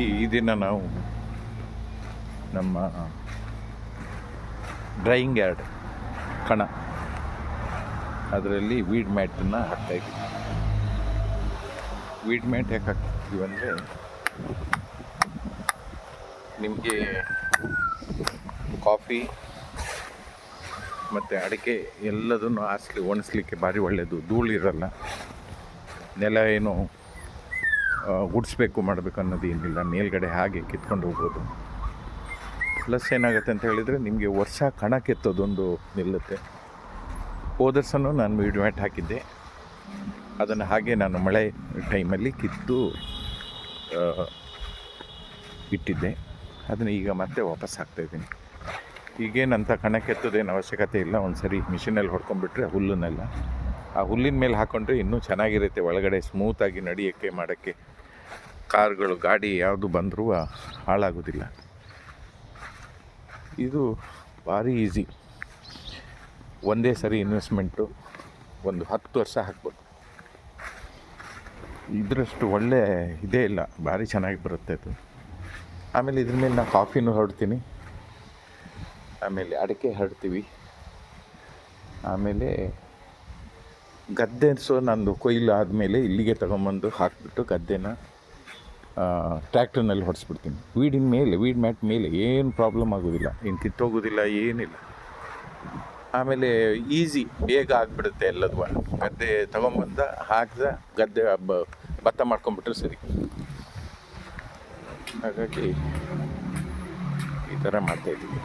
ಈ ದಿನ ನಾವು ನಮ್ಮ ಡ್ರೈಯಿಂಗ್ ಯಾರ್ಡ್ ಕಣ ಅದರಲ್ಲಿ ವೀಡ್ ಮ್ಯಾಟನ್ನು ಹಾಕ್ತಾಯಿದ್ವಿ. ವೀಡ್ ಮ್ಯಾಟ್ ಯಾಕೆ ಹಾಕ್ತೀವಿ ಅಂದರೆ ನಿಮಗೆ ಕಾಫಿ ಮತ್ತು ಅಡಿಕೆ ಎಲ್ಲದನ್ನು ಒಣಸ್ಲಿಕ್ಕೆ ಭಾರಿ ಒಳ್ಳೆಯದು. ಧೂಳಿರಲ್ಲ, ನೆಲ ಏನು ಗುಡಿಸ್ಬೇಕು ಮಾಡಬೇಕು ಅನ್ನೋದು ಏನಿಲ್ಲ, ಮೇಲ್ಗಡೆ ಹಾಗೆ ಕಿತ್ಕೊಂಡು ಹೋಗ್ಬೋದು. ಪ್ಲಸ್ ಏನಾಗುತ್ತೆ ಅಂತ ಹೇಳಿದರೆ ನಿಮಗೆ ವರ್ಷ ಕಣ ಕೆತ್ತೋದೊಂದು ನಿಲ್ಲುತ್ತೆ. ಹೋದ ವರ್ಷನೂ ನಾನು ವೀಡ್ ಮ್ಯಾಟ್ ಹಾಕಿದ್ದೆ, ಅದನ್ನು ಹಾಗೆ ನಾನು ಮಳೆ ಟೈಮಲ್ಲಿ ಕಿತ್ತು ಇಟ್ಟಿದ್ದೆ. ಅದನ್ನು ಈಗ ಮತ್ತೆ ವಾಪಸ್ ಹಾಕ್ತಾಯಿದ್ದೀನಿ. ಈಗೇನಂತ ಕಣ ಕೆತ್ತೋದೇನು ಅವಶ್ಯಕತೆ ಇಲ್ಲ. ಒಂದು ಸರಿ ಮಿಷಿನಲ್ಲಿ ಹೊಡ್ಕೊಂಡ್ಬಿಟ್ರೆ ಹುಲ್ಲನ್ನೆಲ್ಲ ಆ ಹುಲ್ಲಿನ ಮೇಲೆ ಹಾಕ್ಕೊಂಡ್ರೆ ಇನ್ನೂ ಚೆನ್ನಾಗಿರುತ್ತೆ. ಒಳಗಡೆ ಸ್ಮೂತಾಗಿ ನಡೆಯೋಕ್ಕೆ ಮಾಡೋಕ್ಕೆ, ಕಾರ್ಗಳು ಗಾಡಿ ಯಾವುದು ಬಂದರೂ ಹಾಳಾಗೋದಿಲ್ಲ. ಇದು ಭಾರಿ ಈಸಿ. ಒಂದೇ ಸರಿ ಇನ್ವೆಸ್ಟ್ಮೆಂಟು ಒಂದು 10 ವರ್ಷ ಹಾಕ್ಬೋದು. ಇದರಷ್ಟು ಒಳ್ಳೆ ಇದೇ ಇಲ್ಲ, ಭಾರಿ ಚೆನ್ನಾಗಿ ಬರುತ್ತೆ ಅದು. ಆಮೇಲೆ ಇದ್ರ ಮೇಲೆ ನಾನು ಕಾಫಿನೂ ಹರಡ್ತೀನಿ, ಆಮೇಲೆ ಅಡಿಕೆ ಹರಡ್ತೀವಿ, ಆಮೇಲೆ ಗದ್ದೆ ನಂದು ಕೊಯ್ಲು ಆದಮೇಲೆ ಇಲ್ಲಿಗೆ ತೊಗೊಂಬಂದು ಹಾಕಿಬಿಟ್ಟು ಗದ್ದೆನ ಟ್ರ್ಯಾಕ್ಟರ್ನಲ್ಲಿ ಹೊಡೆಸ್ಬಿಡ್ತೀನಿ. ವೀಡ್ ಮ್ಯಾಟ್ ಮೇಲೆ ಏನು ಪ್ರಾಬ್ಲಮ್ ಆಗೋದಿಲ್ಲ, ಏನು ಕಿತ್ತೋಗೋದಿಲ್ಲ, ಏನಿಲ್ಲ. ಆಮೇಲೆ ಈಸಿ, ಬೇಗ ಆಗಿಬಿಡುತ್ತೆ ಎಲ್ಲದೂ. ಗದ್ದೆ ತೊಗೊಂಬಂದ ಹಾಕಿದ ಗದ್ದೆ ಭತ್ತ ಮಾಡ್ಕೊಂಬಿಟ್ರೆ ಸರಿ. ಹಾಗಾಗಿ ಈ ಥರ ಮಾಡ್ತಾಯಿದ್ದೀವಿ.